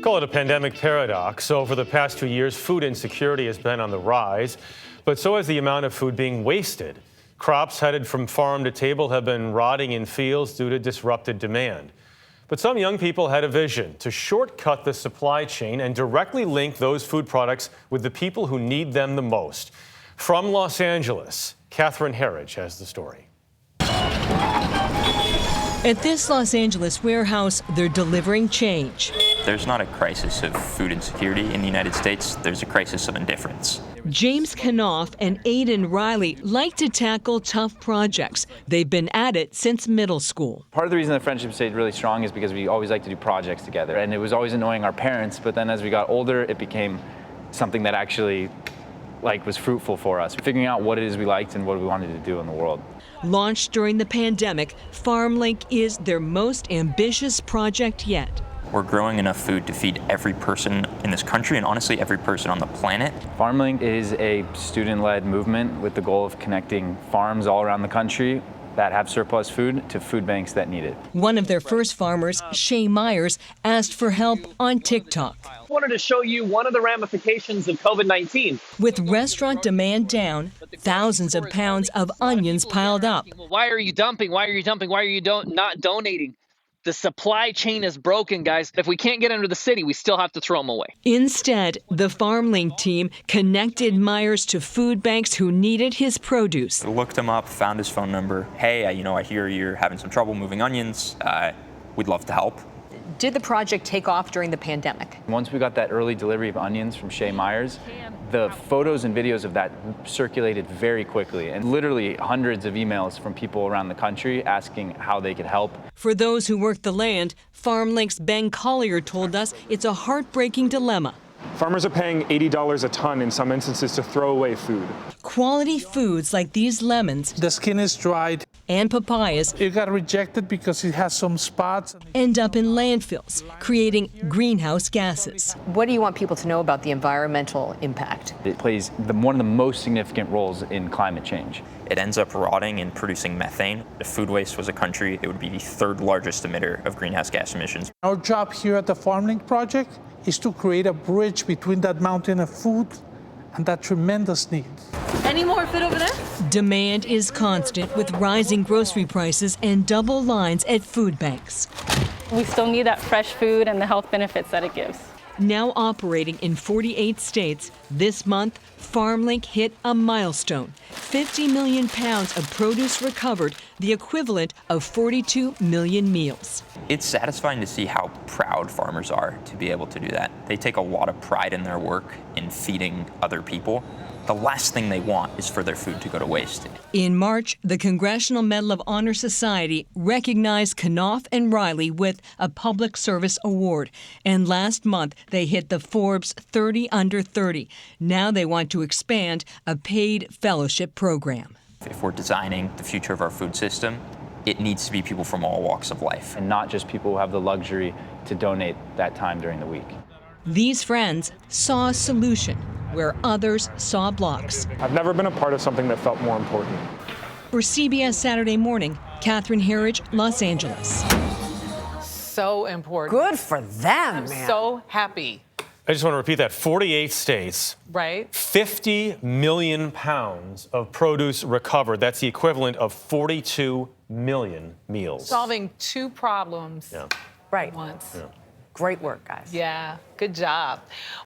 Call it a pandemic paradox. Over the past 2 years, food insecurity has been on the rise, but so has the amount of food being wasted. Crops headed from farm to table have been rotting in fields due to disrupted demand. But some young people had a vision to shortcut the supply chain and directly link those food products with the people who need them the most. From Los Angeles, Herridge has the story. At this Los Angeles warehouse, they're delivering change. There's not a crisis of food insecurity in the United States. There's a crisis of indifference. James Knopf and Aiden Riley like to tackle tough projects. They've been at it since middle school. Part of the reason the friendship stayed really strong is because we always like to do projects together. And it was always annoying our parents, but then as we got older, it became something that actually was fruitful for us. Figuring out what it is we liked and what we wanted to do in the world. Launched during the pandemic, FarmLink is their most ambitious project yet. We're growing enough food to feed every person in this country and honestly every person on the planet. FarmLink is a student-led movement with the goal of connecting farms all around the country that have surplus food to food banks that need it. One of their first farmers, Shay Myers, asked for help on TikTok. I wanted to show you one of the ramifications of COVID-19. With restaurant demand down, thousands of pounds of onions piled up. Why are you dumping? Why are you dumping? Why are you not donating? The supply chain is broken, guys. If we can't get into the city, we still have to throw them away. Instead, the FarmLink team connected Myers to food banks who needed his produce. I looked him up, found his phone number. Hey, I hear you're having some trouble moving onions. We'd love to help. Did the project take off during the pandemic? Once we got that early delivery of onions from Shay Myers, the photos and videos of that circulated very quickly, and literally hundreds of emails from people around the country asking how they could help. For those who work the land, FarmLink's Ben Collier told us it's a heartbreaking dilemma. Farmers are paying $80 a ton in some instances to throw away food. Quality foods like these lemons, the skin is dried, and papayas, it got rejected because it has some spots, end up in landfills, creating greenhouse gases. What do you want people to know about the environmental impact? It plays one of the most significant roles in climate change. It ends up rotting and producing methane. If food waste was a country, it would be the third largest emitter of greenhouse gas emissions. Our job here at the FarmLink project is to create a bridge between that mountain of food and that tremendous need. Any more food over there? Demand is constant with rising grocery prices and double lines at food banks. We still need that fresh food and the health benefits that it gives. Now operating in 48 states, this month, FarmLink hit a milestone. 50 million pounds of produce recovered, the equivalent of 42 million meals. It's satisfying to see how proud farmers are to be able to do that. They take a lot of pride in their work in feeding other people. The last thing they want is for their food to go to waste. In March, the Congressional Medal of Honor Society recognized Knopf and Riley with a Public Service Award. And last month, they hit the Forbes 30 Under 30. Now they want to expand a paid fellowship program. If we're designing the future of our food system, it needs to be people from all walks of life. And not just people who have the luxury to donate that time during the week. These friends saw a solution where others saw blocks. I've never been a part of something that felt more important. For CBS Saturday Morning, Herridge, Los Angeles. So important. Good for them, I'm man. so happy. I just want to repeat that. 48 states, Right? 50 million pounds of produce recovered. That's the equivalent of 42 million meals. Solving two problems Yeah. Right. at once. Yeah. Great work, guys. Yeah, good job.